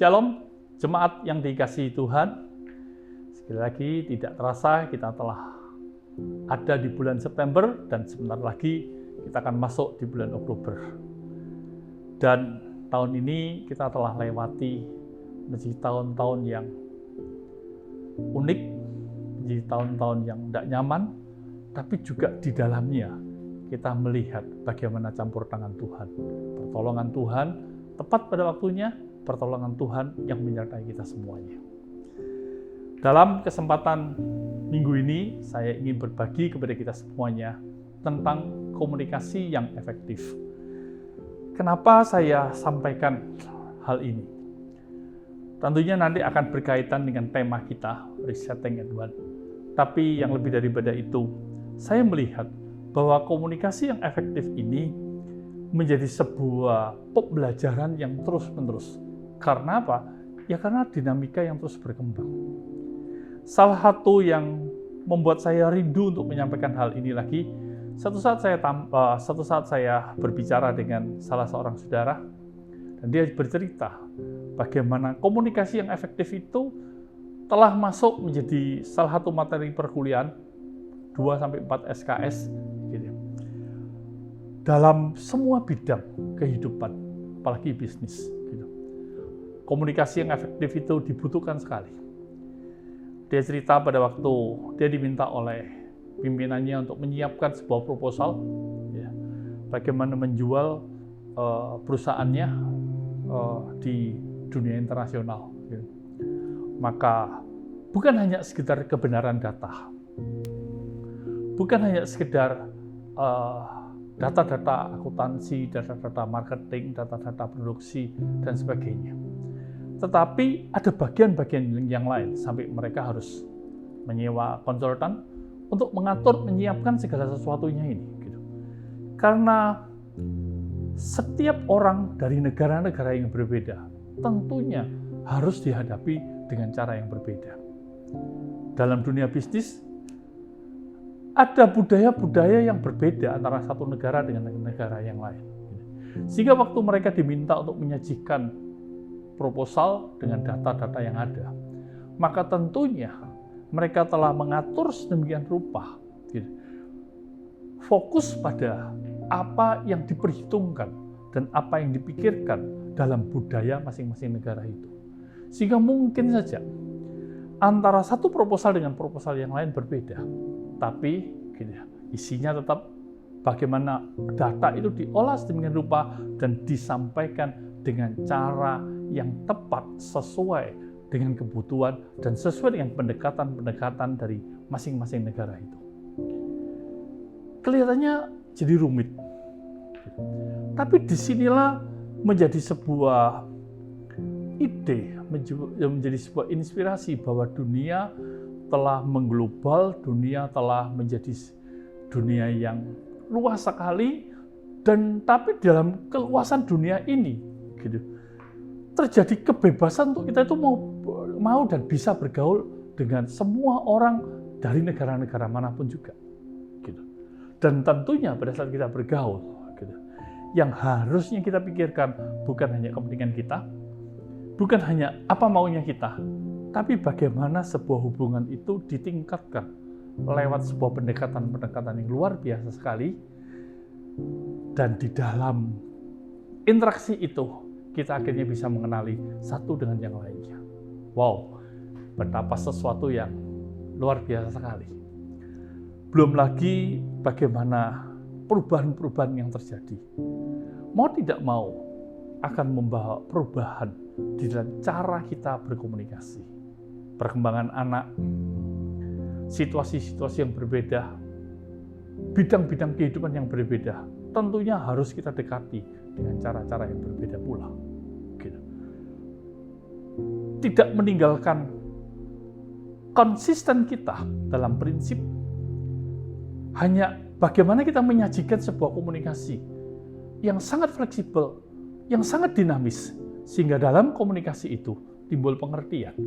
Shalom, jemaat yang dikasihi Tuhan. Sekali lagi tidak terasa kita telah ada di bulan September dan sebentar lagi kita akan masuk di bulan Oktober. Dan tahun ini kita telah lewati menjadi tahun-tahun yang unik, menjadi tahun-tahun yang tidak nyaman, tapi juga di dalamnya kita melihat bagaimana campur tangan Tuhan, pertolongan Tuhan tepat pada waktunya, pertolongan Tuhan yang menyertai kita semuanya. Dalam kesempatan minggu ini, saya ingin berbagi kepada kita semuanya tentang komunikasi yang efektif. Kenapa saya sampaikan hal ini? Tentunya nanti akan berkaitan dengan tema kita, Resetting Edward. Tapi yang lebih daripada itu, saya melihat bahwa komunikasi yang efektif ini menjadi sebuah pembelajaran yang terus-menerus. Karena apa? Ya karena dinamika yang terus berkembang. Salah satu yang membuat saya rindu untuk menyampaikan hal ini lagi, satu saat saya berbicara dengan salah seorang saudara, dan dia bercerita bagaimana komunikasi yang efektif itu telah masuk menjadi salah satu materi perkuliahan 2-4 SKS gitu. Dalam semua bidang kehidupan, apalagi bisnis. Gitu. Komunikasi yang efektif itu dibutuhkan sekali. Dia cerita pada waktu dia diminta oleh pimpinannya untuk menyiapkan sebuah proposal, ya, bagaimana menjual perusahaannya di dunia internasional. Gitu. Maka bukan hanya sekedar kebenaran data, bukan hanya sekedar data-data akuntansi, data-data marketing, data-data produksi, dan sebagainya. Tetapi ada bagian-bagian yang lain, sampai mereka harus menyewa konsultan untuk mengatur, menyiapkan segala sesuatunya ini. Gitu. Karena setiap orang dari negara-negara yang berbeda, tentunya harus dihadapi dengan cara yang berbeda. Dalam dunia bisnis, ada budaya-budaya yang berbeda antara satu negara dengan negara yang lain. Sehingga waktu mereka diminta untuk menyajikan proposal dengan data-data yang ada, maka tentunya mereka telah mengatur sedemikian rupa. Fokus pada apa yang diperhitungkan dan apa yang dipikirkan dalam budaya masing-masing negara itu. Sehingga mungkin saja antara satu proposal dengan proposal yang lain berbeda, tapi isinya tetap bagaimana data itu diolah sedemikian rupa dan disampaikan dengan cara yang tepat sesuai dengan kebutuhan dan sesuai dengan pendekatan-pendekatan dari masing-masing negara itu. Kelihatannya jadi rumit, tapi disinilah menjadi sebuah ide, menjadi sebuah inspirasi bahwa dunia telah mengglobal, dunia telah menjadi dunia yang luas sekali, dan tapi dalam keluasan dunia ini, gitu, terjadi kebebasan untuk kita itu mau dan bisa bergaul dengan semua orang dari negara-negara manapun juga, gitu. Dan tentunya pada saat kita bergaul, gitu, yang harusnya kita pikirkan bukan hanya kepentingan kita, bukan hanya apa maunya kita, tapi bagaimana sebuah hubungan itu ditingkatkan lewat sebuah pendekatan-pendekatan yang luar biasa sekali. Dan di dalam interaksi itu, kita akhirnya bisa mengenali satu dengan yang lainnya. Wow, betapa sesuatu yang luar biasa sekali. Belum lagi bagaimana perubahan-perubahan yang terjadi. Mau tidak mau akan membawa perubahan di dalam cara kita berkomunikasi. Perkembangan anak, situasi-situasi yang berbeda, bidang-bidang kehidupan yang berbeda, tentunya harus kita dekati dengan cara-cara yang berbeda pula. Gitu. Tidak meninggalkan konsisten kita dalam prinsip, hanya bagaimana kita menyajikan sebuah komunikasi yang sangat fleksibel, yang sangat dinamis, sehingga dalam komunikasi itu timbul pengertian.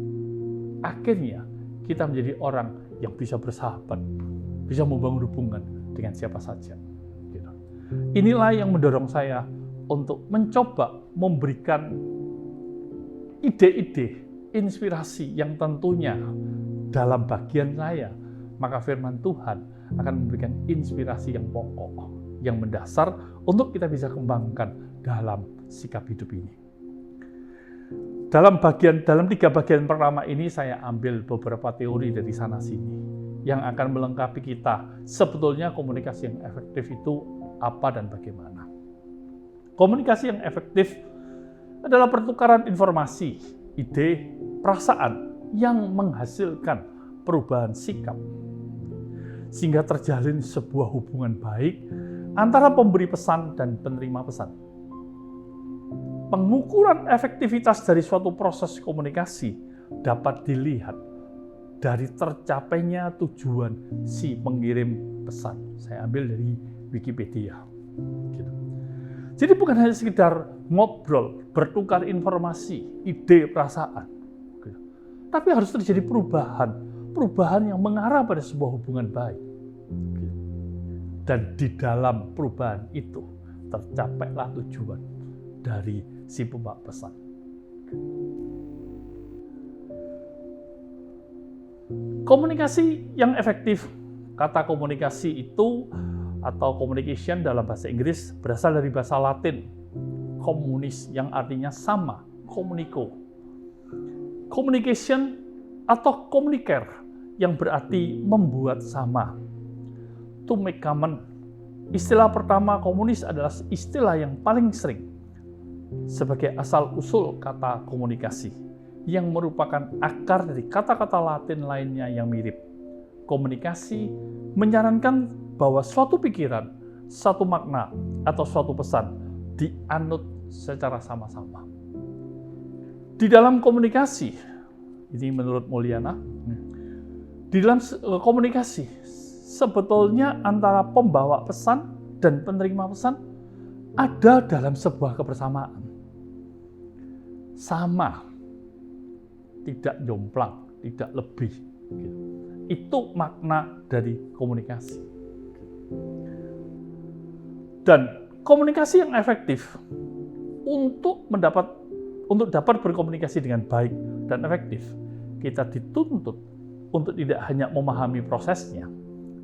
Akhirnya kita menjadi orang yang bisa bersahabat, bisa membangun hubungan dengan siapa saja. Gitu. Inilah yang mendorong saya untuk mencoba memberikan ide-ide, inspirasi yang tentunya dalam bagian saya, maka firman Tuhan akan memberikan inspirasi yang pokok, yang mendasar untuk kita bisa kembangkan dalam sikap hidup ini. Dalam 3 bagian pertama ini saya ambil beberapa teori dari sana sini yang akan melengkapi kita sebetulnya komunikasi yang efektif itu apa dan bagaimana. Komunikasi yang efektif adalah pertukaran informasi, ide, perasaan yang menghasilkan perubahan sikap sehingga terjalin sebuah hubungan baik antara pemberi pesan dan penerima pesan. Pengukuran efektivitas dari suatu proses komunikasi dapat dilihat dari tercapainya tujuan si pengirim pesan. Saya ambil dari Wikipedia. Gitu. Jadi bukan hanya sekedar ngobrol, bertukar informasi, ide, perasaan. Gitu. Tapi harus terjadi perubahan yang mengarah pada sebuah hubungan baik. Gitu. Dan di dalam perubahan itu tercapailah tujuan dari si pembawa pesan. Komunikasi yang efektif, kata komunikasi itu atau communication dalam bahasa Inggris berasal dari bahasa Latin communis yang artinya sama, communico. Communication atau communicare yang berarti membuat sama. To make common. Istilah pertama komunis adalah istilah yang paling sering sebagai asal-usul kata komunikasi yang merupakan akar dari kata-kata Latin lainnya yang mirip. Komunikasi menyarankan bahwa suatu pikiran, satu makna, atau suatu pesan dianut secara sama-sama. Di dalam komunikasi, ini menurut Mulyana, di dalam komunikasi sebetulnya antara pembawa pesan dan penerima pesan ada dalam sebuah kebersamaan. Sama, tidak jomplang, tidak lebih. Itu makna dari komunikasi. Dan komunikasi yang efektif untuk dapat berkomunikasi dengan baik dan efektif, kita dituntut untuk tidak hanya memahami prosesnya,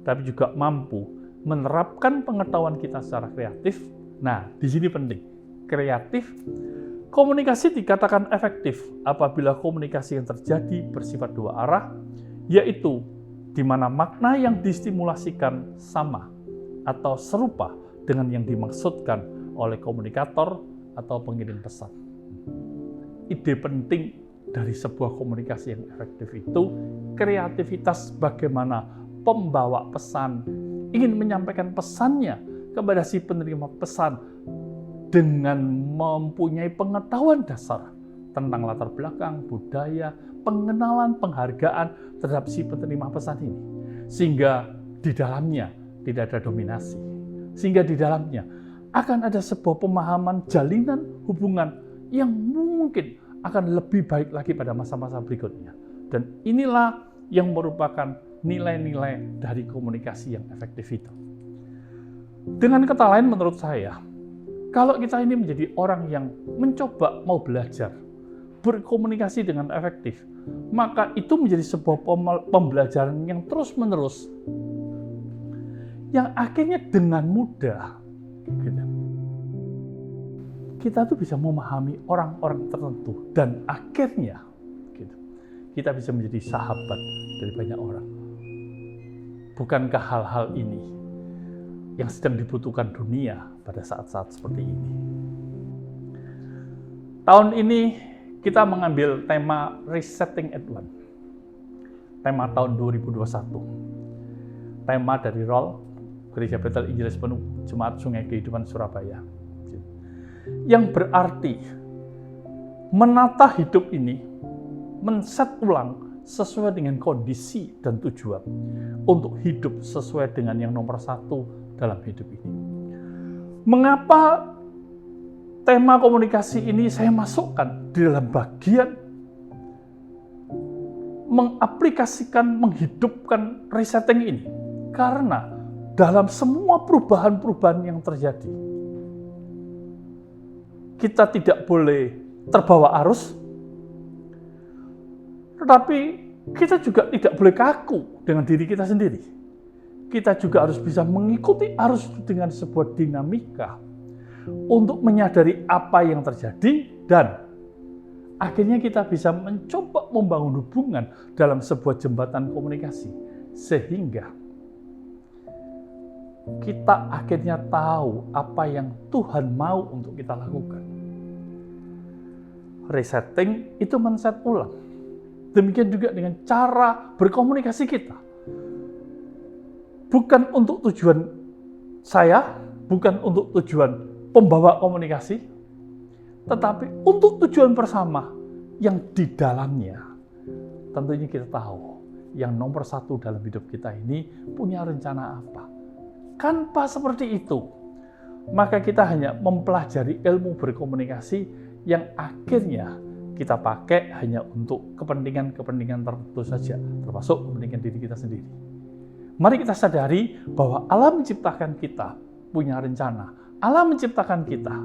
tapi juga mampu menerapkan pengetahuan kita secara kreatif. Nah, di sini penting. Kreatif, komunikasi dikatakan efektif apabila komunikasi yang terjadi bersifat dua arah, yaitu di mana makna yang distimulasikan sama atau serupa dengan yang dimaksudkan oleh komunikator atau pengirim pesan. Ide penting dari sebuah komunikasi yang efektif itu kreativitas bagaimana pembawa pesan ingin menyampaikan pesannya kepada si penerima pesan dengan mempunyai pengetahuan dasar tentang latar belakang, budaya, pengenalan, penghargaan terhadap si penerima pesan ini. Sehingga di dalamnya tidak ada dominasi. Sehingga di dalamnya akan ada sebuah pemahaman jalinan hubungan yang mungkin akan lebih baik lagi pada masa-masa berikutnya. Dan inilah yang merupakan nilai-nilai dari komunikasi yang efektif itu. Dengan kata lain menurut saya, kalau kita ini menjadi orang yang mencoba mau belajar, berkomunikasi dengan efektif, maka itu menjadi sebuah pembelajaran yang terus-menerus, yang akhirnya dengan mudah, kita tuh bisa memahami orang-orang tertentu, dan akhirnya kita bisa menjadi sahabat dari banyak orang. Bukankah hal-hal ini yang sedang dibutuhkan dunia pada saat-saat seperti ini? Tahun ini kita mengambil tema Resetting at One. Tema tahun 2021. Tema dari ROL, Gereja Bethel Injilis Penuh Jemaat Sungai Kehidupan Surabaya. Yang berarti menata hidup ini, men-set ulang sesuai dengan kondisi dan tujuan untuk hidup sesuai dengan yang nomor satu dalam hidup ini. Mengapa tema komunikasi ini saya masukkan di dalam bagian mengaplikasikan, menghidupkan resetting ini? Karena dalam semua perubahan-perubahan yang terjadi, kita tidak boleh terbawa arus, Tetapi kita juga tidak boleh kaku dengan diri kita sendiri. Kita juga harus bisa mengikuti arus dengan sebuah dinamika untuk menyadari apa yang terjadi dan akhirnya kita bisa mencoba membangun hubungan dalam sebuah jembatan komunikasi sehingga kita akhirnya tahu apa yang Tuhan mau untuk kita lakukan. Resetting itu men-set ulang. Demikian juga dengan cara berkomunikasi kita. Bukan untuk tujuan saya, bukan untuk tujuan pembawa komunikasi, tetapi untuk tujuan bersama yang di dalamnya tentunya kita tahu yang nomor satu dalam hidup kita ini punya rencana apa. Tanpa seperti itu, maka kita hanya mempelajari ilmu berkomunikasi yang akhirnya kita pakai hanya untuk kepentingan-kepentingan tertentu saja, termasuk kepentingan diri kita sendiri. Mari kita sadari bahwa Allah menciptakan kita punya rencana. Allah menciptakan kita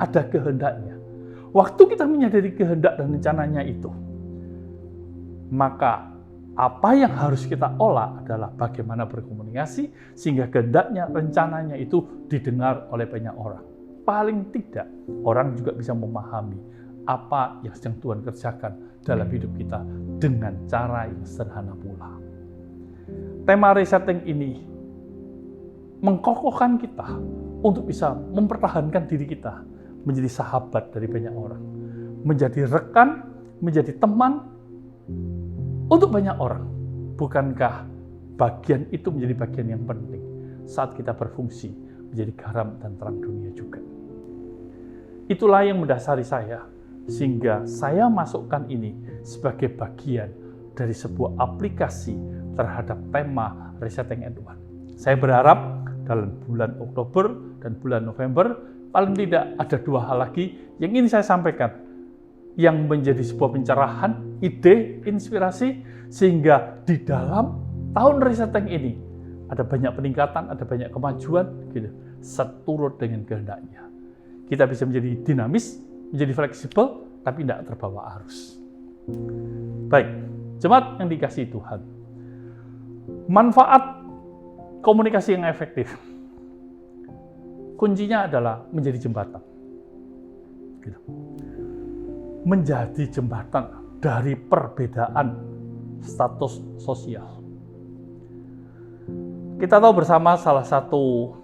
ada kehendaknya. Waktu kita menyadari kehendak dan rencananya itu, maka apa yang harus kita olah adalah bagaimana berkomunikasi sehingga kehendaknya, rencananya itu didengar oleh banyak orang. Paling tidak, orang juga bisa memahami apa yang sedang Tuhan kerjakan dalam hidup kita dengan cara yang sederhana pula. Tema resetting ini mengkokohkan kita untuk bisa mempertahankan diri kita menjadi sahabat dari banyak orang, menjadi rekan, menjadi teman untuk banyak orang. Bukankah bagian itu menjadi bagian yang penting saat kita berfungsi menjadi garam dan terang dunia juga. Itulah yang mendasari saya, sehingga saya masukkan ini sebagai bagian dari sebuah aplikasi terhadap tema Resetting and One. Saya berharap dalam bulan Oktober dan bulan November, paling tidak ada dua hal lagi yang ingin saya sampaikan, yang menjadi sebuah pencerahan, ide, inspirasi, sehingga di dalam tahun Resetting ini ada banyak peningkatan, ada banyak kemajuan, gitu, seturut dengan kehendaknya. Kita bisa menjadi dinamis, menjadi fleksibel, tapi tidak terbawa arus. Baik, jemaat yang dikasihi Tuhan. Manfaat komunikasi yang efektif. Kuncinya adalah menjadi jembatan. Gitu. Menjadi jembatan dari perbedaan status sosial. Kita tahu bersama salah satu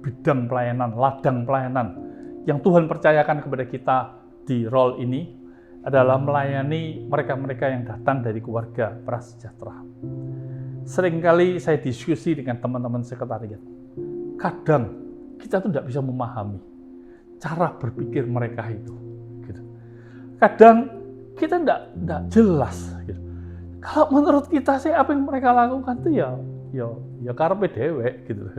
bidang pelayanan, ladang pelayanan yang Tuhan percayakan kepada kita di role ini adalah melayani mereka-mereka yang datang dari keluarga prasejahtera. Seringkali saya diskusi dengan teman-teman sekretariat. Kadang kita tuh tidak bisa memahami cara berpikir mereka itu. Gitu. Kadang kita tidak jelas. Gitu. Kalau menurut kita sih apa yang mereka lakukan tuh ya karepe dewek gitu.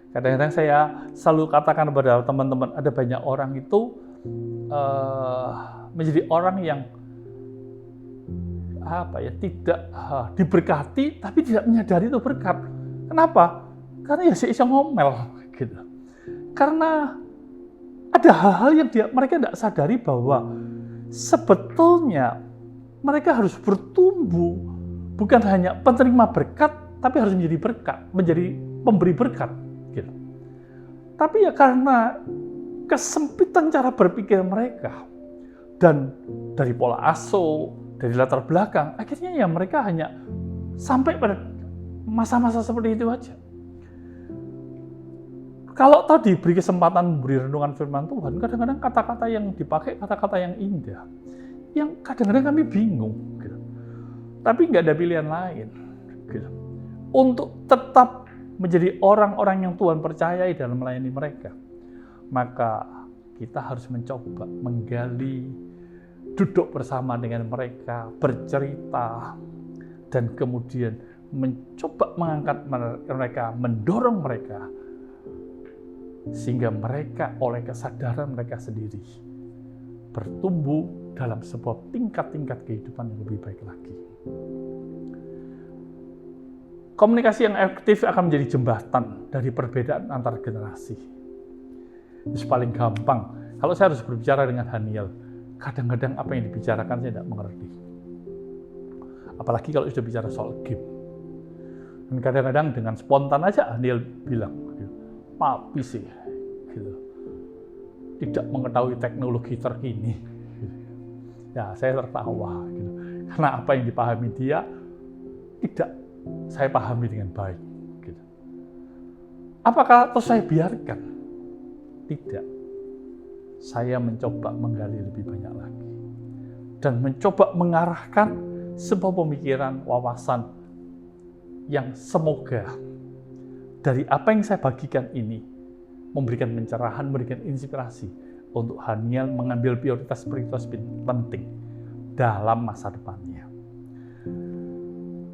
Kadang-kadang saya selalu katakan kepada teman-teman, ada banyak orang itu menjadi orang yang tidak diberkati tapi tidak menyadari itu berkat. Kenapa? Karena ya si ngomel gitu. Karena ada hal-hal yang mereka tidak sadari bahwa sebetulnya mereka harus bertumbuh bukan hanya penerima berkat tapi harus menjadi berkat, menjadi pemberi berkat gitu. Tapi ya karena kesempitan cara berpikir mereka dan dari pola asuh, dari latar belakang, akhirnya ya mereka hanya sampai pada masa-masa seperti itu aja. Kalau tadi diberi kesempatan memberi renungan firman Tuhan, kadang-kadang kata-kata yang dipakai kata-kata yang indah, yang kadang-kadang kami bingung, gitu. Tapi nggak ada pilihan lain, gitu. Untuk tetap menjadi orang-orang yang Tuhan percayai dalam melayani mereka, maka kita harus mencoba menggali, duduk bersama dengan mereka, bercerita, dan kemudian mencoba mengangkat mereka, mendorong mereka, sehingga mereka oleh kesadaran mereka sendiri bertumbuh dalam sebuah tingkat-tingkat kehidupan yang lebih baik lagi. Komunikasi yang efektif akan menjadi jembatan dari perbedaan antar generasi. Itu paling gampang. Kalau saya harus berbicara dengan Haniel, kadang-kadang apa yang dibicarakan saya tidak mengerti. Apalagi kalau sudah bicara soal game. Dan kadang-kadang dengan spontan aja Aniel bilang, papi sih, gitu, tidak mengetahui teknologi terkini. Gitu. Ya, saya tertawa, gitu. Karena apa yang dipahami dia tidak saya pahami dengan baik. Gitu. Apakah terus saya biarkan? Tidak. Saya mencoba menggali lebih banyak lagi dan mencoba mengarahkan sebuah pemikiran, wawasan yang semoga dari apa yang saya bagikan ini memberikan pencerahan, memberikan inspirasi untuk Haniel mengambil prioritas penting dalam masa depannya.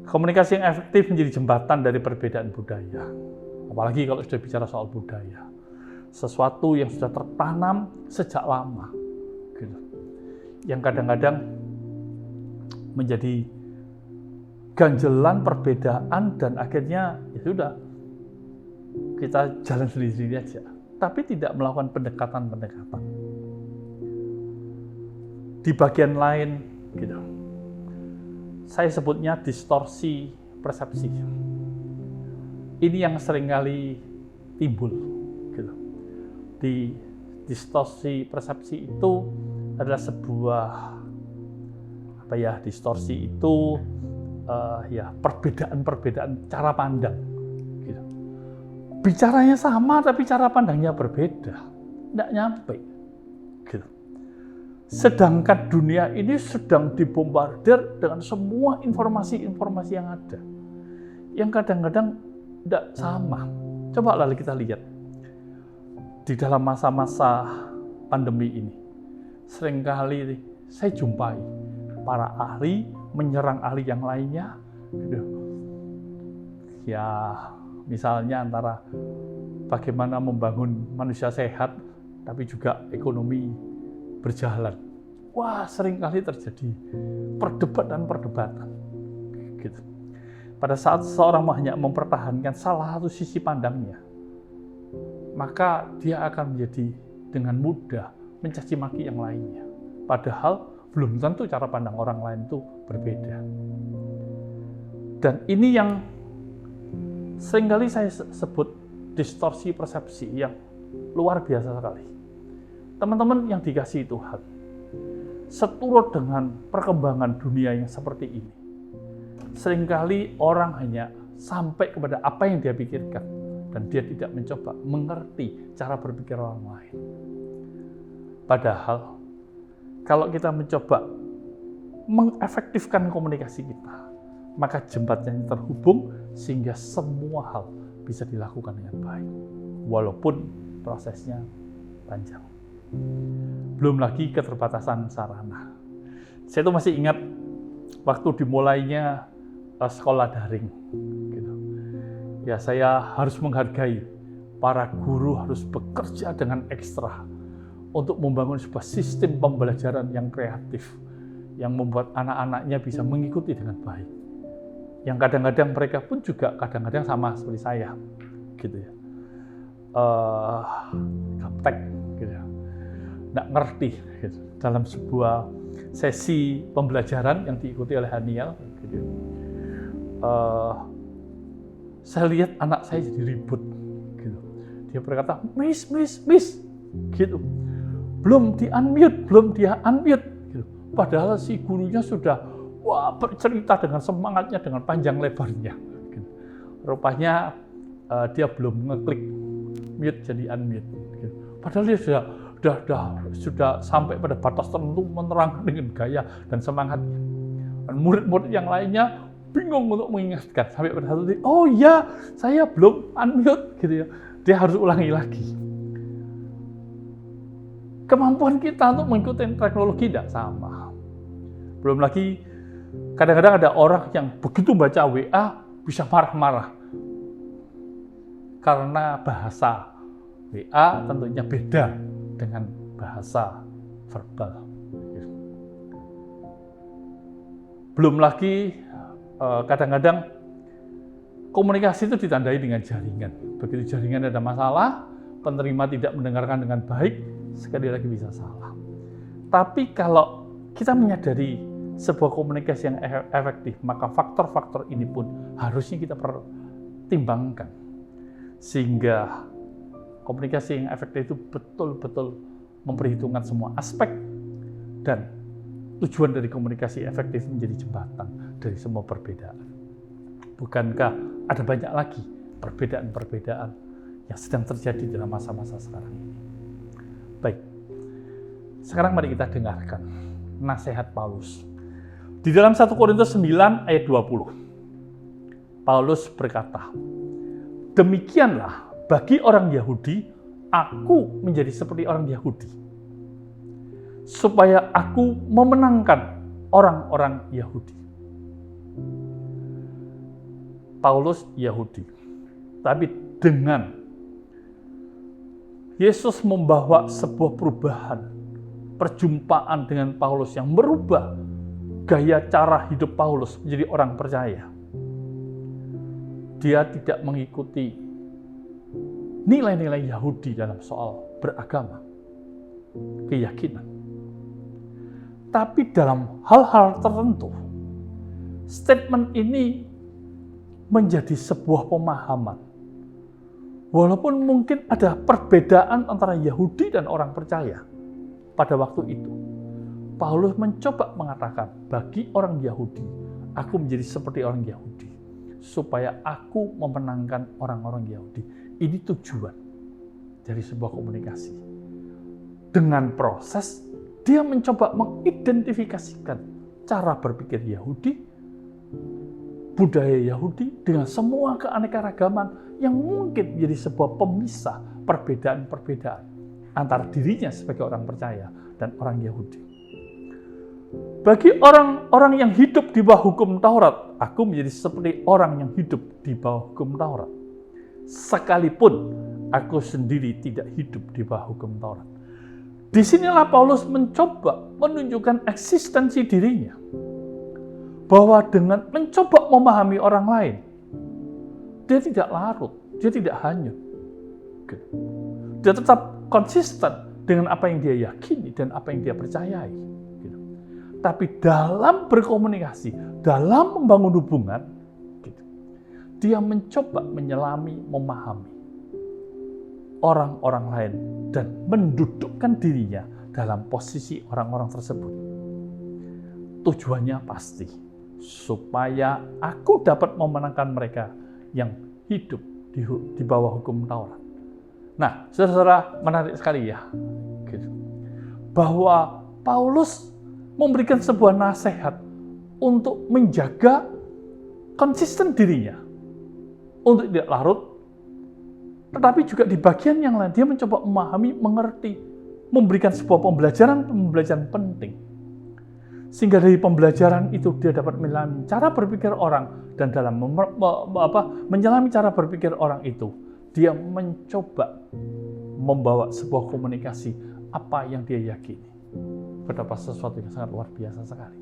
Komunikasi yang efektif menjadi jembatan dari perbedaan budaya. Apalagi kalau sudah bicara soal budaya. Sesuatu yang sudah tertanam sejak lama. Gitu. Yang kadang-kadang menjadi ganjelan perbedaan dan akhirnya ya sudah kita jalan sendiri-sendiri aja. Tapi tidak melakukan pendekatan-pendekatan. Di bagian lain, gitu, saya sebutnya distorsi persepsi. Ini yang seringkali timbul. Gitu. Di distorsi persepsi itu adalah sebuah distorsi itu perbedaan cara pandang. Gitu. Bicaranya sama tapi cara pandangnya berbeda, tidak nyampe. Gitu. Sedangkan dunia ini sedang dibombardir dengan semua informasi-informasi yang ada, yang kadang-kadang tidak sama. Coba lalu kita lihat di dalam masa-masa pandemi ini, seringkali saya jumpai para ahli menyerang ahli yang lainnya. Gitu. Ya, misalnya antara bagaimana membangun manusia sehat, tapi juga ekonomi berjalan. Wah, seringkali terjadi perdebatan. Gitu. Pada saat seseorang hanya mempertahankan salah satu sisi pandangnya, maka dia akan menjadi dengan mudah mencaci maki yang lainnya. Padahal belum tentu cara pandang orang lain itu berbeda. Dan ini yang seringkali saya sebut distorsi persepsi yang luar biasa sekali. Teman-teman yang dikasihi Tuhan, seturut dengan perkembangan dunia yang seperti ini, seringkali orang hanya sampai kepada apa yang dia pikirkan dan dia tidak mencoba mengerti cara berpikir orang lain. Padahal kalau kita mencoba mengefektifkan komunikasi kita, maka jembatannya terhubung sehingga semua hal bisa dilakukan dengan baik, walaupun prosesnya panjang. Belum lagi keterbatasan sarana. Saya tuh masih ingat waktu dimulainya sekolah daring. Gitu. Ya, saya harus menghargai para guru harus bekerja dengan ekstra untuk membangun sebuah sistem pembelajaran yang kreatif, yang membuat anak-anaknya bisa mengikuti dengan baik. Yang kadang-kadang mereka pun juga kadang-kadang sama seperti saya, gitu ya. Gaptek, gitu ya. Nggak ngerti gitu, dalam sebuah sesi pembelajaran yang diikuti oleh Haniel. Gitu. Saya lihat anak saya jadi ribut. Gitu. Dia berkata, Miss, gitu. Belum di-unmute. Gitu. Padahal si gurunya sudah bercerita dengan semangatnya, dengan panjang lebarnya. Gitu. Rupanya dia belum ngeklik mute jadi unmute. Gitu. Padahal dia sudah sampai pada batas tertentu menerangkan dengan gaya dan semangatnya. Dan murid-murid yang lainnya bingung untuk mengingatkan sampai pada satu titik, oh ya, saya belum unmute, gitu ya. Dia harus ulangi lagi. Kemampuan kita untuk mengikuti teknologi tidak sama. Belum lagi kadang-kadang ada orang yang begitu baca WA bisa marah-marah karena bahasa WA tentunya beda dengan bahasa verbal. Belum lagi kadang-kadang komunikasi itu ditandai dengan jaringan. Begitu jaringan ada masalah, penerima tidak mendengarkan dengan baik, sekali lagi bisa salah. Tapi kalau kita menyadari sebuah komunikasi yang efektif, maka faktor-faktor ini pun harusnya kita pertimbangkan. Sehingga komunikasi yang efektif itu betul-betul memperhitungkan semua aspek, dan tujuan dari komunikasi efektif menjadi jembatan dari semua perbedaan. Bukankah ada banyak lagi perbedaan-perbedaan yang sedang terjadi dalam masa-masa sekarang ini? Baik, sekarang mari kita dengarkan nasihat Paulus. Di dalam 1 Korintus 9 ayat 20, Paulus berkata, "Demikianlah bagi orang Yahudi, aku menjadi seperti orang Yahudi, supaya aku memenangkan orang-orang Yahudi." Paulus Yahudi, tapi dengan Yesus membawa sebuah perubahan, perjumpaan dengan Paulus yang merubah gaya cara hidup Paulus menjadi orang percaya. Dia tidak mengikuti nilai-nilai Yahudi dalam soal beragama, keyakinan. Tapi dalam hal-hal tertentu, statement ini menjadi sebuah pemahaman. Walaupun mungkin ada perbedaan antara Yahudi dan orang percaya pada waktu itu, Paulus mencoba mengatakan, bagi orang Yahudi, aku menjadi seperti orang Yahudi, supaya aku memenangkan orang-orang Yahudi. Ini tujuan dari sebuah komunikasi. Dengan proses, dia mencoba mengidentifikasikan cara berpikir Yahudi, budaya Yahudi, dengan semua keanekaragaman yang mungkin menjadi sebuah pemisah perbedaan-perbedaan antara dirinya sebagai orang percaya dan orang Yahudi. Bagi orang-orang yang hidup di bawah hukum Taurat, aku menjadi seperti orang yang hidup di bawah hukum Taurat. Sekalipun aku sendiri tidak hidup di bawah hukum Taurat. Disinilah Paulus mencoba menunjukkan eksistensi dirinya. Bahwa dengan mencoba memahami orang lain, dia tidak larut, dia tidak hanyut. Dia tetap konsisten dengan apa yang dia yakini dan apa yang dia percayai. Tapi dalam berkomunikasi, dalam membangun hubungan, dia mencoba menyelami, memahami orang-orang lain dan mendudukkan dirinya dalam posisi orang-orang tersebut. Tujuannya pasti, supaya aku dapat memenangkan mereka yang hidup di bawah hukum Taurat. Nah, saudara-saudara, menarik sekali ya, bahwa Paulus memberikan sebuah nasihat untuk menjaga konsisten dirinya, untuk tidak larut, tetapi juga di bagian yang lain dia mencoba memahami, mengerti, memberikan sebuah pembelajaran penting. Sehingga dari pembelajaran itu dia dapat menyelami cara berpikir orang, dan dalam menyelami cara berpikir orang itu, dia mencoba membawa sebuah komunikasi apa yang dia yakini. Betapa sesuatu yang sangat luar biasa sekali.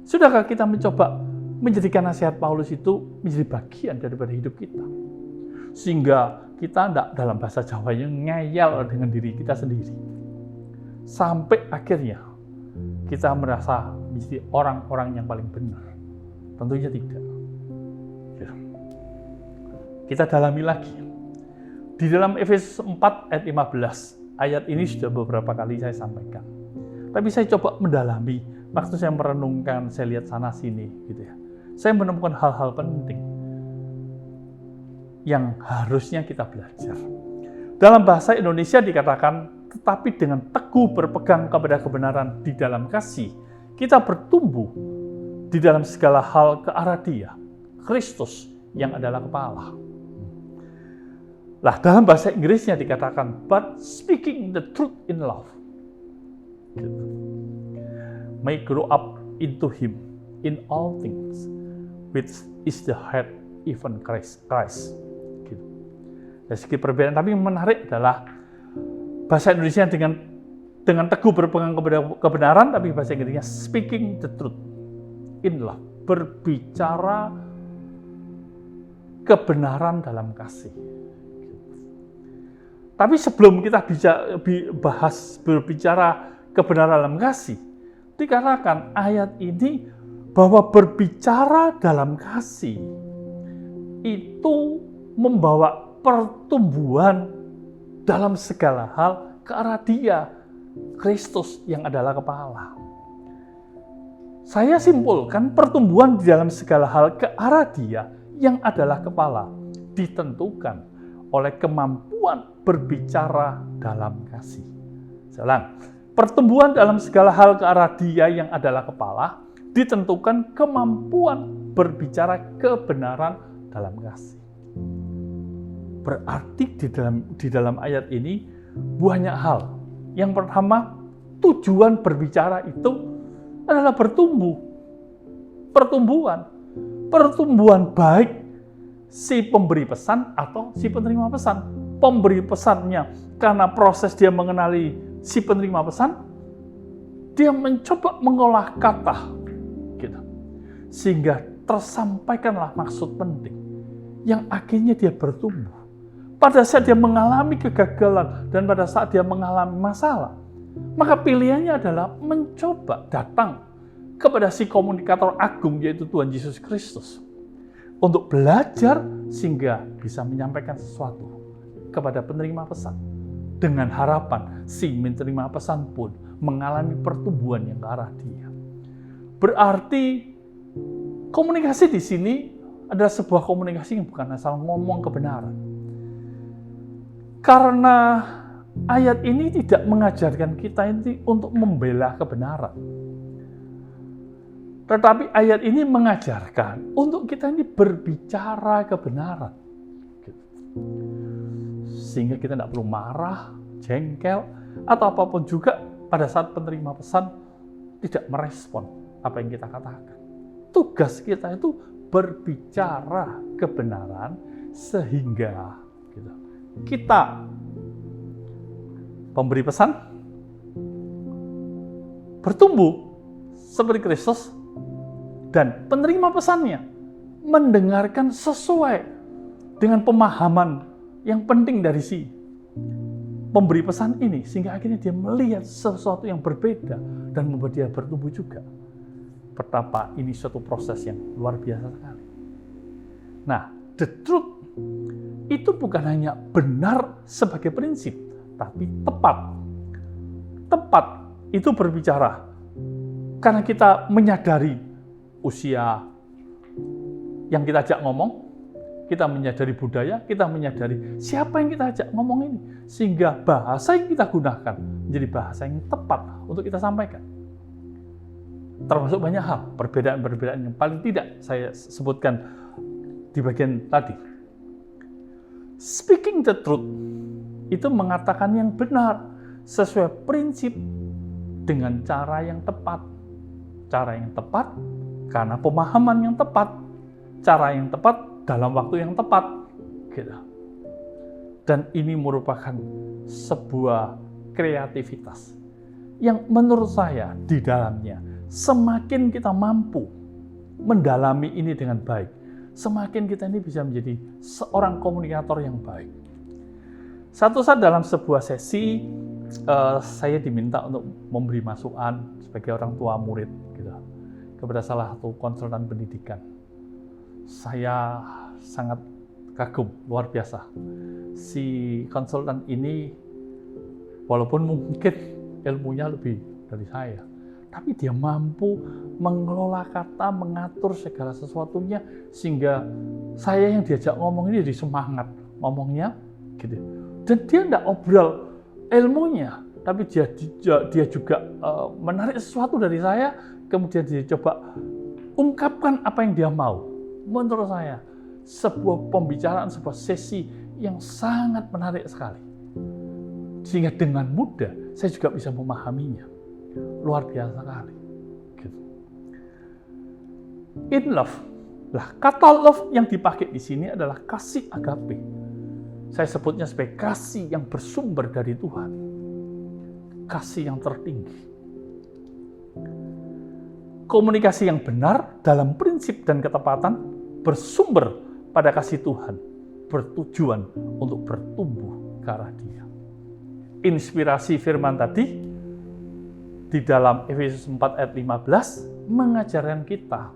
Sudahkah kita mencoba menjadikan nasihat Paulus itu menjadi bagian daripada hidup kita? Sehingga kita tidak, dalam bahasa Jawanya, ngeyel dengan diri kita sendiri. Sampai akhirnya kita merasa menjadi orang-orang yang paling benar. Tentunya tidak. Kita dalami lagi. Di dalam Efesus 4 ayat 15, ayat ini sudah beberapa kali saya sampaikan. Tapi saya coba mendalami, waktu saya merenungkan, saya lihat sana-sini, gitu ya. Saya menemukan hal-hal penting yang harusnya kita belajar. Dalam bahasa Indonesia dikatakan, tetapi dengan teguh berpegang kepada kebenaran di dalam kasih, kita bertumbuh di dalam segala hal ke arah Dia, Kristus yang adalah kepala. Lah, dalam bahasa Inggrisnya dikatakan, but speaking the truth in love, may grow up into Him in all things, which is the head, even Christ. Gitu. Dari segi perbedaan, tapi yang menarik adalah bahasa Indonesia dengan teguh berpegang kepada kebenaran, tapi bahasa Inggrisnya speaking the truth in love, berbicara kebenaran dalam kasih. Tapi sebelum kita berbicara kebenaran dalam kasih? Dikarenakan ayat ini bahwa berbicara dalam kasih itu membawa pertumbuhan dalam segala hal ke arah Dia, Kristus yang adalah kepala. Saya simpulkan pertumbuhan di dalam segala hal ke arah Dia yang adalah kepala ditentukan oleh kemampuan berbicara dalam kasih. Saya ulang, pertumbuhan dalam segala hal ke arah Dia yang adalah kepala ditentukan kemampuan berbicara kebenaran dalam kasih. Berarti di dalam ayat ini banyak hal. Yang pertama, tujuan berbicara itu adalah bertumbuh. Pertumbuhan baik si pemberi pesan atau si penerima pesan. Pemberi pesannya karena proses dia mengenali si penerima pesan, dia mencoba mengolah kata gitu. Sehingga tersampaikanlah maksud penting yang akhirnya dia bertumbuh. Pada saat dia mengalami kegagalan dan pada saat dia mengalami masalah, maka pilihannya adalah mencoba datang kepada si komunikator agung, yaitu Tuhan Yesus Kristus, untuk belajar sehingga bisa menyampaikan sesuatu kepada penerima pesan. Dengan harapan si penerima pesan pun mengalami pertumbuhan yang ke arah Dia. Berarti komunikasi di sini adalah sebuah komunikasi yang bukan asal ngomong kebenaran. Karena ayat ini tidak mengajarkan kita ini untuk membela kebenaran. Tetapi ayat ini mengajarkan untuk kita ini berbicara kebenaran. Sehingga kita tidak perlu marah, jengkel, atau apapun juga pada saat penerima pesan tidak merespon apa yang kita katakan. Tugas kita itu berbicara kebenaran sehingga kita pemberi pesan bertumbuh seperti Kristus dan penerima pesannya mendengarkan sesuai dengan pemahaman yang penting dari si pemberi pesan ini, sehingga akhirnya dia melihat sesuatu yang berbeda dan membuat dia bertumbuh juga. Betapa ini suatu proses yang luar biasa sekali. Nah, the truth itu bukan hanya benar sebagai prinsip, tapi tepat. Tepat itu berbicara karena kita menyadari usia yang kita ajak ngomong, kita menyadari budaya, kita menyadari siapa yang kita ajak ngomong ini, sehingga bahasa yang kita gunakan menjadi bahasa yang tepat untuk kita sampaikan. Termasuk banyak hal, perbedaan-perbedaan yang paling tidak saya sebutkan di bagian tadi. Speaking the truth itu mengatakan yang benar sesuai prinsip dengan cara yang tepat. Cara yang tepat karena pemahaman yang tepat. Cara yang tepat dalam waktu yang tepat. Gitu. Dan ini merupakan sebuah kreativitas yang menurut saya di dalamnya semakin kita mampu mendalami ini dengan baik, semakin kita ini bisa menjadi seorang komunikator yang baik. Satu saat dalam sebuah sesi, saya diminta untuk memberi masukan sebagai orang tua murid gitu, kepada salah satu konsultan pendidikan. Saya sangat kagum, luar biasa. Si konsultan ini, walaupun mungkin ilmunya lebih dari saya, tapi dia mampu mengelola kata, mengatur segala sesuatunya, sehingga saya yang diajak ngomong ini jadi semangat ngomongnya gitu. Dan dia tidak obrol ilmunya, tapi dia juga menarik sesuatu dari saya, kemudian dia coba ungkapkan apa yang dia mau. Menurut saya, sebuah pembicaraan, sebuah sesi yang sangat menarik sekali. Sehingga dengan mudah saya juga bisa memahaminya. Luar biasa sekali. Gitu. In love. Lah, kata love yang dipakai di sini adalah kasih agape. Saya sebutnya sebagai kasih yang bersumber dari Tuhan. Kasih yang tertinggi. Komunikasi yang benar dalam prinsip dan ketepatan bersumber pada kasih Tuhan, bertujuan untuk bertumbuh ke arah Dia. Inspirasi firman tadi di dalam Efesus 4 ayat 15 mengajarkan kita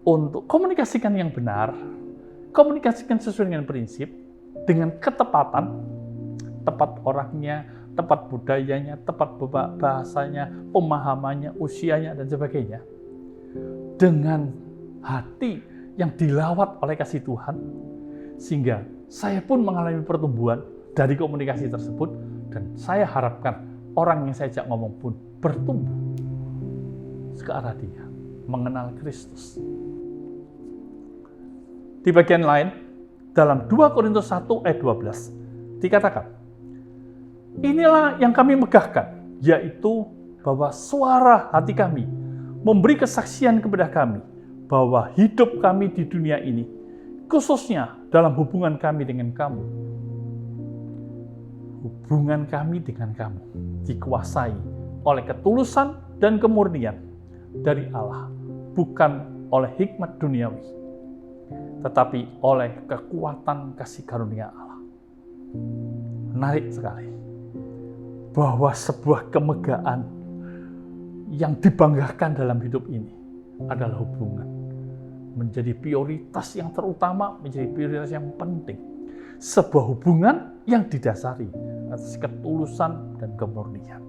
untuk komunikasikan yang benar, komunikasikan sesuai dengan prinsip, dengan ketepatan, tepat orangnya, tepat budayanya, tepat bahasanya, pemahamannya, usianya, dan sebagainya. Dengan hati yang dilawat oleh kasih Tuhan, sehingga saya pun mengalami pertumbuhan dari komunikasi tersebut, dan saya harapkan orang yang saya ajak ngomong pun bertumbuh ke arah Dia, mengenal Kristus. Di bagian lain, dalam 2 Korintus 1 ayat 12, dikatakan, inilah yang kami megahkan, yaitu bahwa suara hati kami memberi kesaksian kepada kami bahwa hidup kami di dunia ini, khususnya dalam hubungan kami dengan kamu. Hubungan kami dengan kamu dikuasai oleh ketulusan dan kemurnian dari Allah, bukan oleh hikmat duniawi, tetapi oleh kekuatan kasih karunia Allah. Menarik sekali bahwa sebuah kemegahan yang dibanggakan dalam hidup ini adalah hubungan. Menjadi prioritas yang terutama, menjadi prioritas yang penting. Sebuah hubungan yang didasari atas ketulusan dan kemurnian.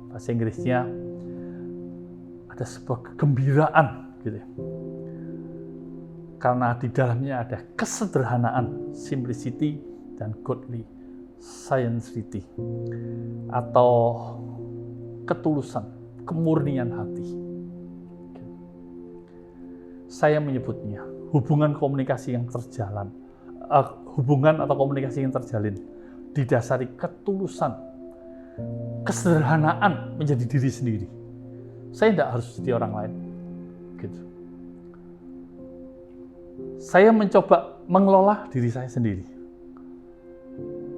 Bahasa Inggrisnya ada sebuah kegembiraan gitu ya. Karena di dalamnya ada kesederhanaan, simplicity, dan godly sincerity, atau ketulusan, kemurnian hati. Saya menyebutnya hubungan komunikasi yang terjalin, hubungan atau komunikasi yang terjalin didasari ketulusan, kesederhanaan menjadi diri sendiri. Saya tidak harus jadi orang lain. Gitu. Saya mencoba mengelola diri saya sendiri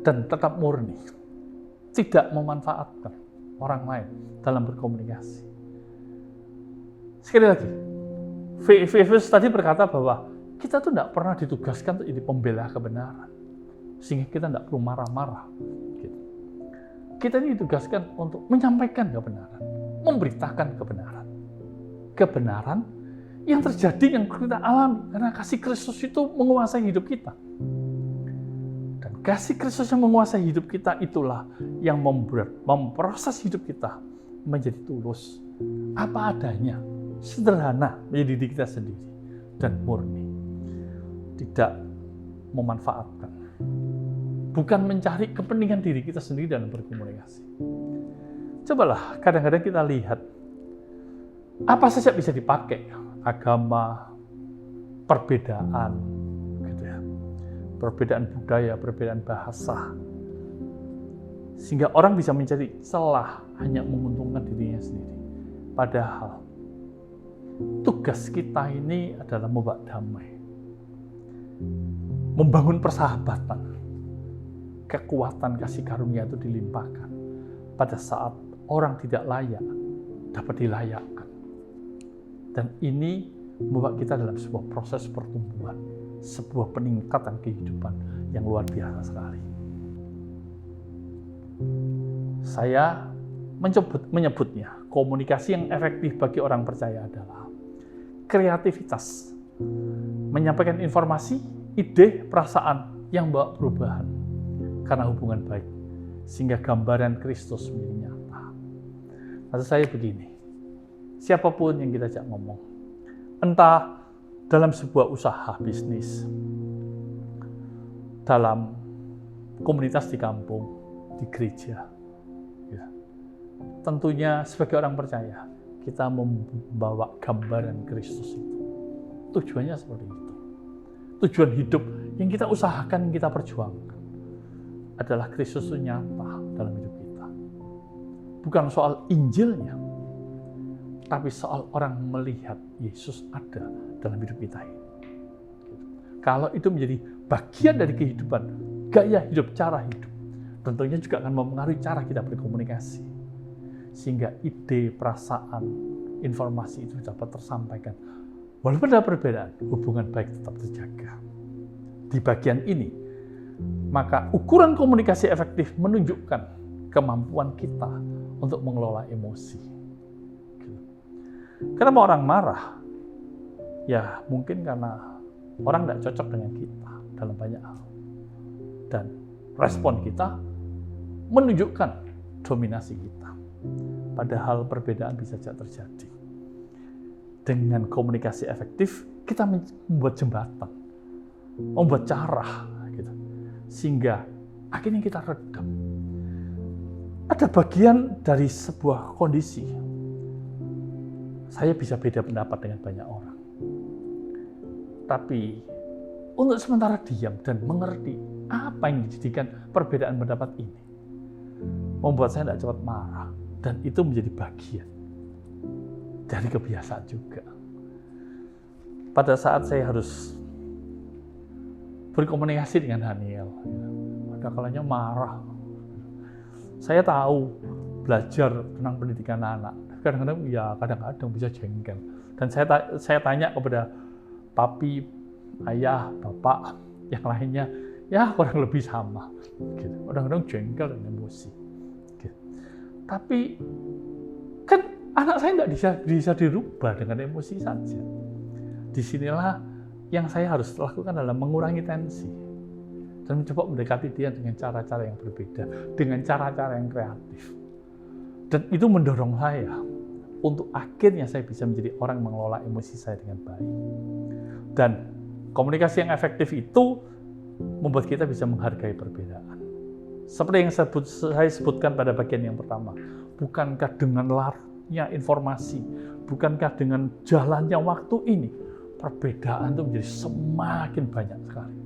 dan tetap murni, tidak memanfaatkan orang lain dalam berkomunikasi. Sekali lagi, Efesus tadi berkata bahwa kita tuh tidak pernah ditugaskan untuk jadi pembela kebenaran, sehingga kita tidak perlu marah-marah. Gitu. Kita ini ditugaskan untuk menyampaikan kebenaran, memberitakan kebenaran. Kebenaran yang terjadi, yang kita alami, karena kasih Kristus itu menguasai hidup kita. Dan kasih Kristus yang menguasai hidup kita itulah yang memproses hidup kita menjadi tulus, apa adanya, sederhana menjadi diri kita sendiri, dan murni. Tidak memanfaatkan. Bukan mencari kepentingan diri kita sendiri dalam berkomunikasi. Cobalah kadang-kadang kita lihat, apa saja bisa dipakai. Agama, perbedaan, gitu ya. Perbedaan budaya, perbedaan bahasa. Sehingga orang bisa mencari celah hanya menguntungkan dirinya sendiri. Padahal tugas kita ini adalah membawa damai, membangun persahabatan. Kekuatan kasih karunia itu dilimpahkan pada saat orang tidak layak dapat dilayakkan. Dan ini membawa kita dalam sebuah proses pertumbuhan, sebuah peningkatan kehidupan yang luar biasa sekali. Saya menyebutnya komunikasi yang efektif bagi orang percaya adalah kreativitas, menyampaikan informasi, ide, perasaan yang membawa perubahan karena hubungan baik, sehingga gambaran Kristus menjadi nyata. Maksud saya begini, siapapun yang kita ajak ngomong, entah dalam sebuah usaha bisnis, dalam komunitas di kampung, di gereja, ya. Tentunya sebagai orang percaya, kita membawa gambaran Kristus itu. Tujuannya seperti itu. Tujuan hidup yang kita usahakan, yang kita perjuangkan adalah Kristus itu nyata dalam hidup kita. Bukan soal Injilnya, tapi soal orang melihat Yesus ada dalam hidup kita ini. Kalau itu menjadi bagian dari kehidupan, gaya hidup, cara hidup, tentunya juga akan mempengaruhi cara kita berkomunikasi. Sehingga ide, perasaan, informasi itu dapat tersampaikan. Walaupun ada perbedaan, hubungan baik tetap terjaga. Di bagian ini, maka ukuran komunikasi efektif menunjukkan kemampuan kita untuk mengelola emosi. Kenapa orang marah? Ya mungkin karena orang tidak cocok dengan kita dalam banyak hal. Dan respon kita menunjukkan dominasi kita. Padahal perbedaan bisa saja terjadi. Dengan komunikasi efektif, kita membuat jembatan, membuat cara, gitu. Sehingga akhirnya kita redam. Ada bagian dari sebuah kondisi, saya bisa beda pendapat dengan banyak orang. Tapi untuk sementara diam dan mengerti apa yang dijadikan perbedaan pendapat ini, membuat saya tidak cepat marah. Dan itu menjadi bagian dari kebiasaan juga. Pada saat saya harus berkomunikasi dengan Haniel, ada kalanya marah. Saya tahu belajar tentang pendidikan anak, kadang-kadang ya kadang-kadang bisa jengkel. Dan saya tanya kepada papi, ayah, bapak, yang lainnya, ya kurang lebih sama. Gitu. Kadang-kadang jengkel dan emosi. Gitu. Tapi kan anak saya tidak bisa dirubah dengan emosi saja. Disinilah yang saya harus lakukan adalah mengurangi tensi dan mencoba mendekati dia dengan cara-cara yang berbeda, dengan cara-cara yang kreatif. Dan itu mendorong saya untuk akhirnya saya bisa menjadi orang mengelola emosi saya dengan baik. Dan komunikasi yang efektif itu membuat kita bisa menghargai perbedaan. Seperti yang saya sebutkan pada bagian yang pertama, bukankah dengan larutnya informasi, bukankah dengan jalannya waktu ini, perbedaan itu menjadi semakin banyak sekali.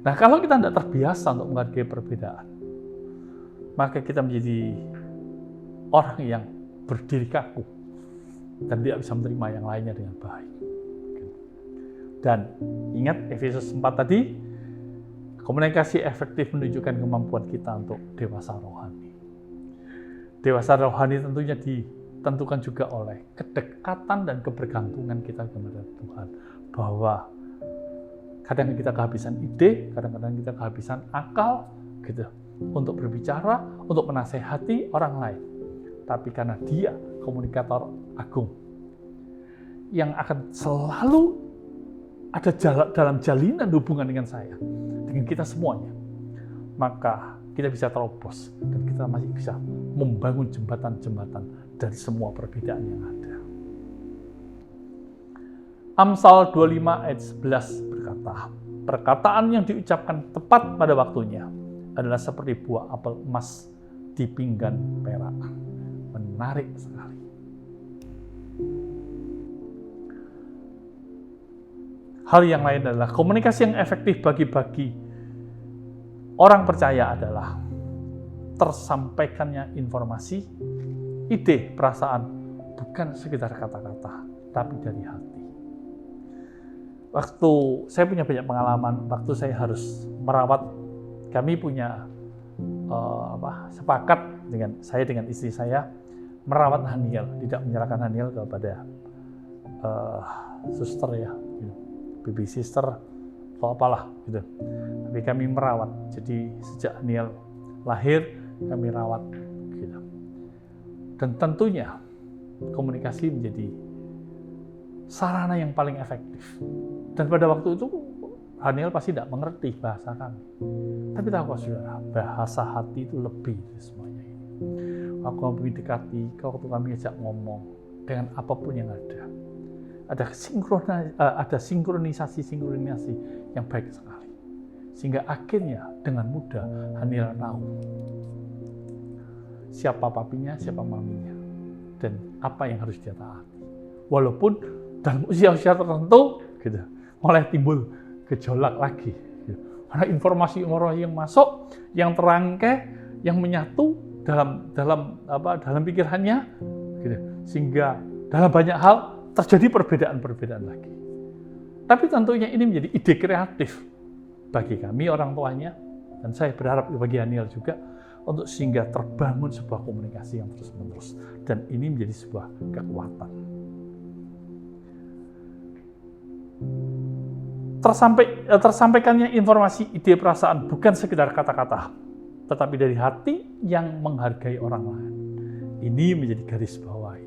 Nah, kalau kita tidak terbiasa untuk menghargai perbedaan, maka kita menjadi orang yang berdiri kaku dan tidak bisa menerima yang lainnya dengan baik. Dan ingat Efesus 4 tadi, komunikasi efektif menunjukkan kemampuan kita untuk dewasa rohani. Dewasa rohani tentunya ditentukan juga oleh kedekatan dan kebergantungan kita kepada Tuhan. Bahwa kadang kita kehabisan ide, kadang-kadang kita kehabisan akal, gitu, untuk berbicara, untuk menasehati orang lain. Tapi karena dia komunikator agung, yang akan selalu ada dalam jalinan hubungan dengan saya, dengan kita semuanya, maka kita bisa terobos dan kita masih bisa membangun jembatan-jembatan dari semua perbedaan yang ada. Amsal 25 ayat 11 berkata, perkataan yang diucapkan tepat pada waktunya adalah seperti buah apel emas di pinggan perak. Menarik sekali. Hal yang lain adalah komunikasi yang efektif bagi orang percaya adalah tersampaikannya informasi, ide, perasaan, bukan sekedar kata-kata, tapi dari hati. Waktu saya punya banyak pengalaman, waktu saya harus merawat, kami punya sepakat dengan istri saya merawat Haniel, tidak menyerahkan Haniel kepada suster ya, baby sister atau apalah gitu. Tapi kami merawat. Jadi sejak Haniel lahir kami rawat gitu. Dan tentunya komunikasi menjadi sarana yang paling efektif. Dan pada waktu itu Haniel pasti tidak mengerti bahasa kami. Tapi tahu kok saudara, bahasa hati itu lebih dari semuanya ini. Waktu kami dekati, waktu kami ajak ngomong dengan apapun yang ada. Ada sinkronisasi yang baik sekali. Sehingga akhirnya dengan mudah Haniel tahu siapa papinya, siapa maminya, dan apa yang harus dia taati. Walaupun dalam usia-usia tertentu, gitu, mulai timbul gejolak lagi. Gitu. Karena informasi yang masuk, yang terangkai, yang menyatu dalam pikirannya, gitu. Sehingga dalam banyak hal terjadi perbedaan-perbedaan lagi. Tapi tentunya ini menjadi ide kreatif bagi kami orang tuanya, dan saya berharap bagi Haniel juga, untuk sehingga terbangun sebuah komunikasi yang terus-menerus. Dan ini menjadi sebuah kekuatan. Tersampaikannya informasi, ide, perasaan bukan sekedar kata-kata, tetapi dari hati yang menghargai orang lain. Ini menjadi garis bawahi.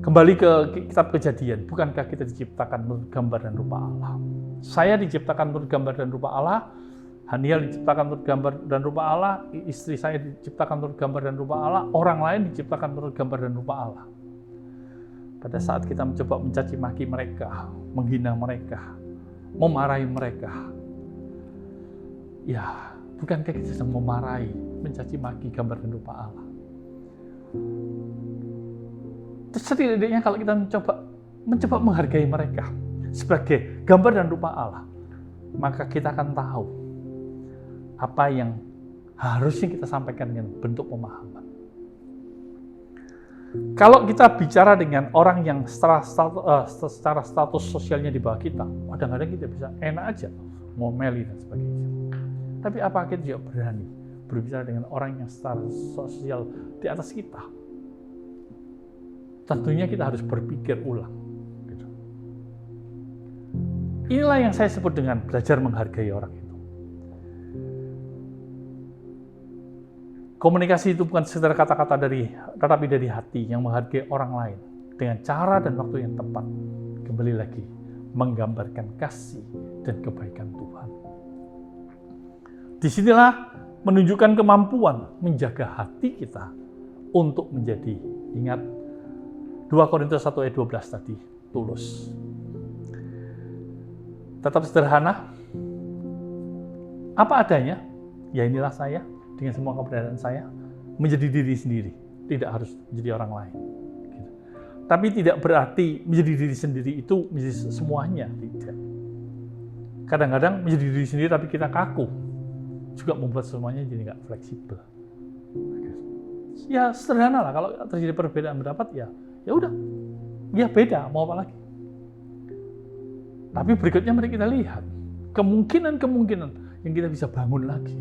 Kembali ke kitab Kejadian, bukankah kita diciptakan menurut gambar dan rupa Allah? Saya diciptakan menurut gambar dan rupa Allah, Haniel diciptakan menurut gambar dan rupa Allah, istri saya diciptakan menurut gambar dan rupa Allah, orang lain diciptakan menurut gambar dan rupa Allah. Pada saat kita mencoba mencaci maki mereka, menghina mereka, memarahi mereka, ya bukankah kita sedang memarahi, mencaci maki gambar dan rupa Allah? Setidaknya kalau kita mencoba menghargai mereka sebagai gambar dan rupa Allah, maka kita akan tahu apa yang harusnya kita sampaikan dengan bentuk pemahaman. Kalau kita bicara dengan orang yang secara status sosialnya di bawah kita, kadang-kadang kita bisa enak aja ngomeli dan sebagainya. Tapi apakah kita juga berani berbicara dengan orang yang secara sosial di atas kita? Tentunya kita harus berpikir ulang. Inilah yang saya sebut dengan belajar menghargai orang itu. Komunikasi itu bukan sekedar kata-kata tetapi dari hati yang menghargai orang lain dengan cara dan waktu yang tepat. Kembali lagi, menggambarkan kasih dan kebaikan Tuhan. Disinilah menunjukkan kemampuan menjaga hati kita untuk menjadi, ingat 2 Korintus 1 ayat 12 tadi, tulus. Tetap sederhana, apa adanya, ya inilah saya, dengan semua keberadaan saya, menjadi diri sendiri, tidak harus menjadi orang lain. Gitu. Tapi tidak berarti menjadi diri sendiri itu menjadi semuanya, tidak. Kadang-kadang menjadi diri sendiri tapi kita kaku, juga membuat semuanya jadi nggak fleksibel. Ya sederhana lah, kalau terjadi perbedaan pendapat ya udah, ya beda, mau apa lagi. Tapi berikutnya mari kita lihat kemungkinan yang kita bisa bangun lagi.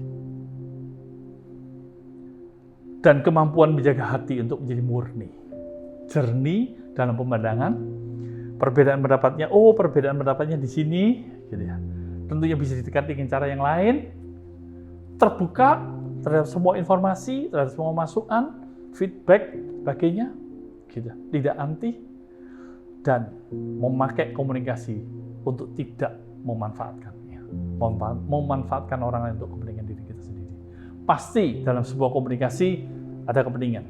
Dan kemampuan menjaga hati untuk menjadi murni, jernih dalam pemandangan. Perbedaan pendapatnya di sini, gitu ya. Tentunya bisa ditekan dengan cara yang lain, terbuka terhadap semua informasi, terhadap semua masukan, feedback, sebagainya, gitu. Tidak anti, dan memakai komunikasi untuk tidak memanfaatkannya, memanfaatkan orang lain untuk kepentingan diri kita sendiri. Pasti dalam sebuah komunikasi ada kepentingan,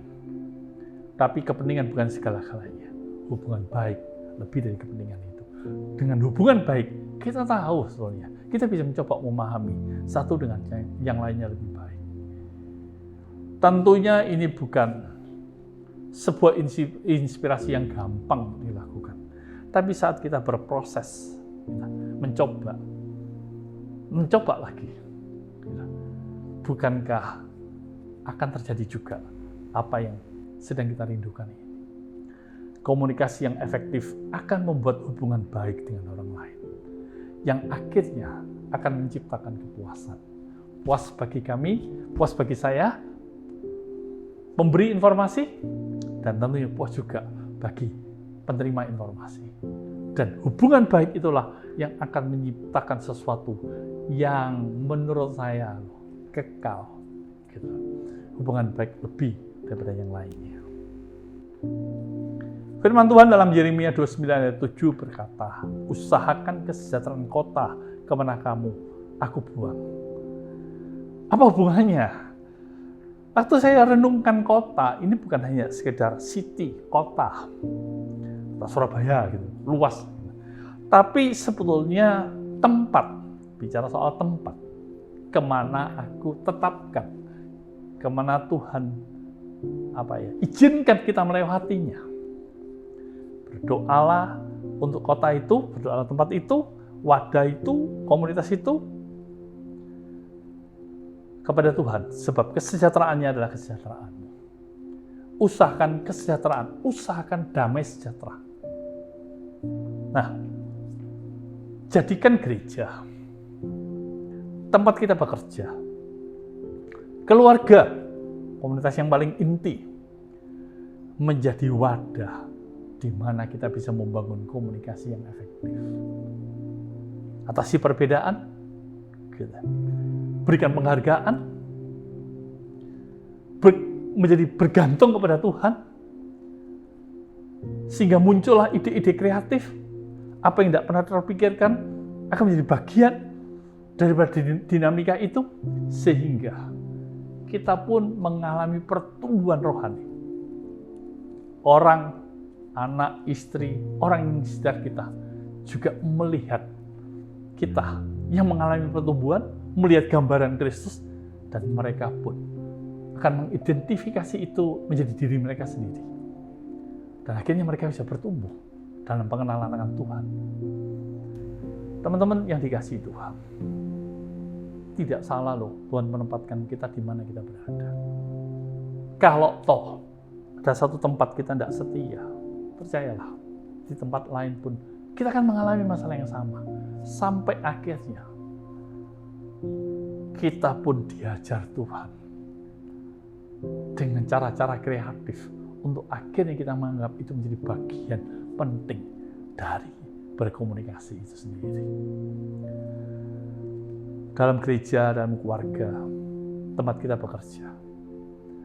tapi kepentingan bukan segala-galanya. Hubungan baik lebih dari kepentingan itu. Dengan hubungan baik, kita tahu sebetulnya, kita bisa mencoba memahami satu dengan yang lainnya lebih baik. Tentunya ini bukan sebuah inspirasi yang gampang dilakukan. Tapi saat kita berproses, mencoba lagi, bukankah akan terjadi juga apa yang sedang kita rindukan ini? Komunikasi yang efektif akan membuat hubungan baik dengan orang lain, yang akhirnya akan menciptakan kepuasan. Puas bagi kami, puas bagi saya, memberi informasi, dan tentunya puas juga bagi penerima informasi. Dan hubungan baik itulah yang akan menciptakan sesuatu yang menurut saya kekal. Gitu. Hubungan baik lebih daripada yang lainnya. Firman Tuhan dalam Yeremia 29 ayat 7 berkata, usahakan kesejahteraan kota kemana kamu aku buang. Apa hubungannya? Waktu saya renungkan kota, ini bukan hanya sekedar city, kota Surabaya gitu, luas. Tapi sebetulnya tempat, bicara soal tempat, kemana aku tetapkan, kemana Tuhan izinkan kita melewatinya. Berdoalah untuk kota itu, berdoalah tempat itu, wadah itu, komunitas itu kepada Tuhan, sebab kesejahteraannya adalah kesejahteraanmu. Usahakan kesejahteraan, usahakan damai sejahtera. Nah, jadikan gereja tempat kita bekerja, keluarga, komunitas yang paling inti, menjadi wadah di mana kita bisa membangun komunikasi yang efektif. Atasi perbedaan, gitu. berikan penghargaan, menjadi bergantung kepada Tuhan, sehingga muncullah ide-ide kreatif, apa yang tidak pernah terpikirkan akan menjadi bagian daripada dinamika itu, sehingga kita pun mengalami pertumbuhan rohani. Orang, anak, istri, orang yang di sekitar kita juga melihat kita yang mengalami pertumbuhan, melihat gambaran Kristus, dan mereka pun akan mengidentifikasi itu menjadi diri mereka sendiri. Dan akhirnya mereka bisa bertumbuh dalam pengenalan akan Tuhan. Teman-teman yang dikasihi Tuhan, tidak salah loh Tuhan menempatkan kita di mana kita berada. Kalau toh ada satu tempat kita tidak setia, percayalah, di tempat lain pun kita akan mengalami masalah yang sama. Sampai akhirnya kita pun diajar Tuhan dengan cara-cara kreatif untuk akhirnya kita menganggap itu menjadi bagian penting dari berkomunikasi itu sendiri. Dalam gereja, dalam keluarga, tempat kita bekerja,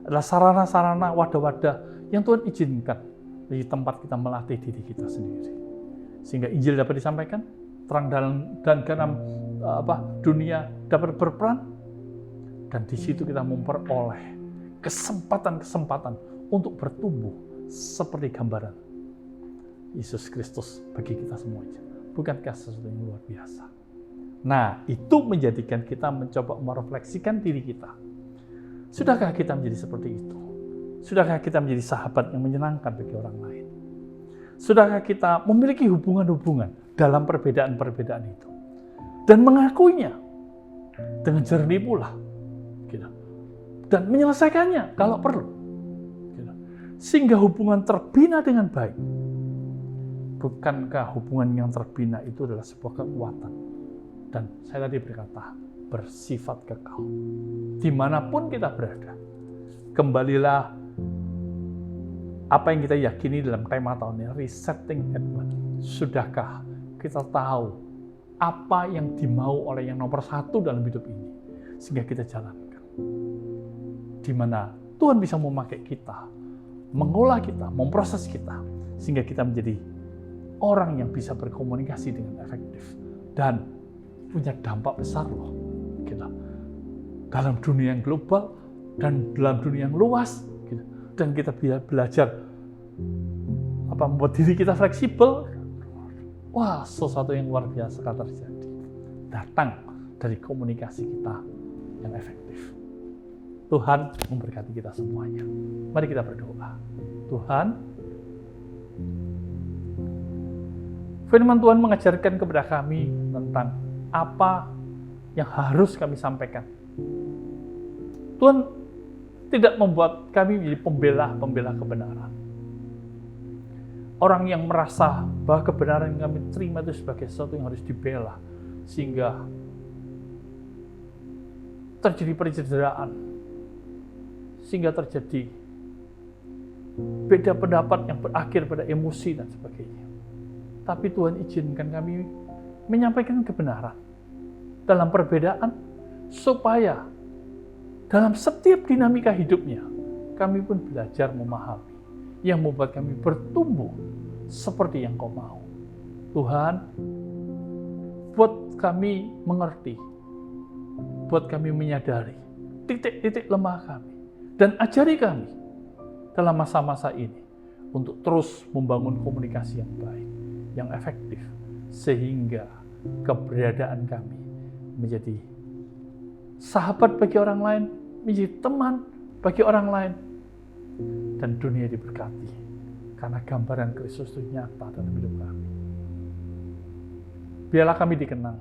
adalah sarana-sarana, wadah-wadah yang Tuhan izinkan di tempat kita melatih diri kita sendiri. Sehingga Injil dapat disampaikan, terang dan dalam dunia dapat berperan, dan di situ kita memperoleh kesempatan-kesempatan untuk bertumbuh seperti gambaran Yesus Kristus bagi kita semuanya. Bukankah sesuatu yang luar biasa? Nah, itu menjadikan kita mencoba merefleksikan diri kita. Sudahkah kita menjadi seperti itu? Sudahkah kita menjadi sahabat yang menyenangkan bagi orang lain? Sudahkah kita memiliki hubungan-hubungan dalam perbedaan-perbedaan itu? Dan mengakuinya dengan jernih pula. Dan menyelesaikannya kalau perlu. Sehingga hubungan terbina dengan baik. Bukankah hubungan yang terbina itu adalah sebuah kekuatan? Dan saya tadi berkata, bersifat kekal. Dimanapun kita berada. Kembalilah apa yang kita yakini dalam tema tahun ini, resetting at one. Sudahkah kita tahu apa yang dimau oleh yang nomor satu dalam hidup ini? Sehingga kita jalankan. Di mana Tuhan bisa memakai kita, mengolah kita, memproses kita, sehingga kita menjadi orang yang bisa berkomunikasi dengan efektif dan punya dampak besar loh. Gitu. Dalam dunia yang global dan dalam dunia yang luas, gitu. Dan kita belajar membuat diri kita fleksibel. Wah, sesuatu yang luar biasa akan terjadi. Datang dari komunikasi kita yang efektif. Tuhan memberkati kita semuanya. Mari kita berdoa. Tuhan, firman Tuhan mengajarkan kepada kami tentang apa yang harus kami sampaikan. Tuhan tidak membuat kami menjadi pembela kebenaran. Orang yang merasa bahwa kebenaran yang kami terima itu sebagai sesuatu yang harus dibela, sehingga terjadi pencederaan, sehingga terjadi beda pendapat yang berakhir pada emosi dan sebagainya. Tapi Tuhan izinkan kami menyampaikan kebenaran dalam perbedaan, supaya dalam setiap dinamika hidupnya kami pun belajar memahami yang membuat kami bertumbuh seperti yang Kau mau. Tuhan, buat kami mengerti, buat kami menyadari titik-titik lemah kami, dan ajari kami dalam masa-masa ini untuk terus membangun komunikasi yang baik, yang efektif, sehingga keberadaan kami menjadi sahabat bagi orang lain, menjadi teman bagi orang lain, dan dunia diberkati karena gambaran Kristus itu nyata dalam hidup kami. Biarlah kami dikenang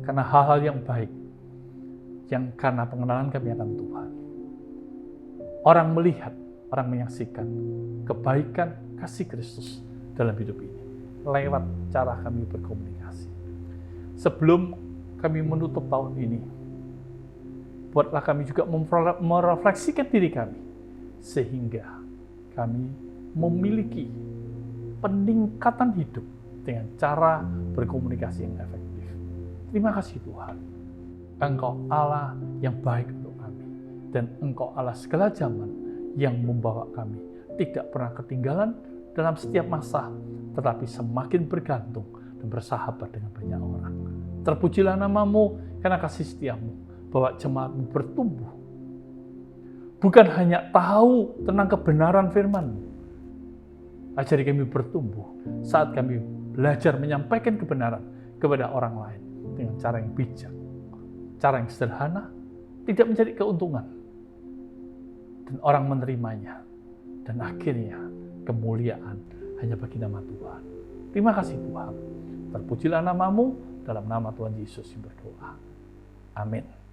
karena hal-hal yang baik, yang karena pengenalan kami akan Tuhan. Orang melihat, orang menyaksikan kebaikan kasih Kristus dalam hidup ini lewat cara kami berkomunikasi. Sebelum kami menutup tahun ini, buatlah kami juga merefleksikan diri kami, sehingga kami memiliki peningkatan hidup dengan cara berkomunikasi yang efektif. Terima kasih Tuhan. Engkau Allah yang baik untuk kami. Dan Engkau Allah segala zaman yang membawa kami tidak pernah ketinggalan dalam setiap masa, tetapi semakin bergantung dan bersahabat dengan banyak orang. Terpujilah nama-Mu karena kasih setia-Mu, bahwa jemaat-Mu bertumbuh. Bukan hanya tahu tentang kebenaran firman-Mu. Ajari kami bertumbuh saat kami belajar menyampaikan kebenaran kepada orang lain dengan cara yang bijak, cara yang sederhana, tidak mencari keuntungan. Dan orang menerimanya. Dan akhirnya kemuliaan hanya bagi nama Tuhan. Terima kasih Tuhan. Terpujilah nama-Mu, dalam nama Tuhan Yesus yang berdoa. Amin.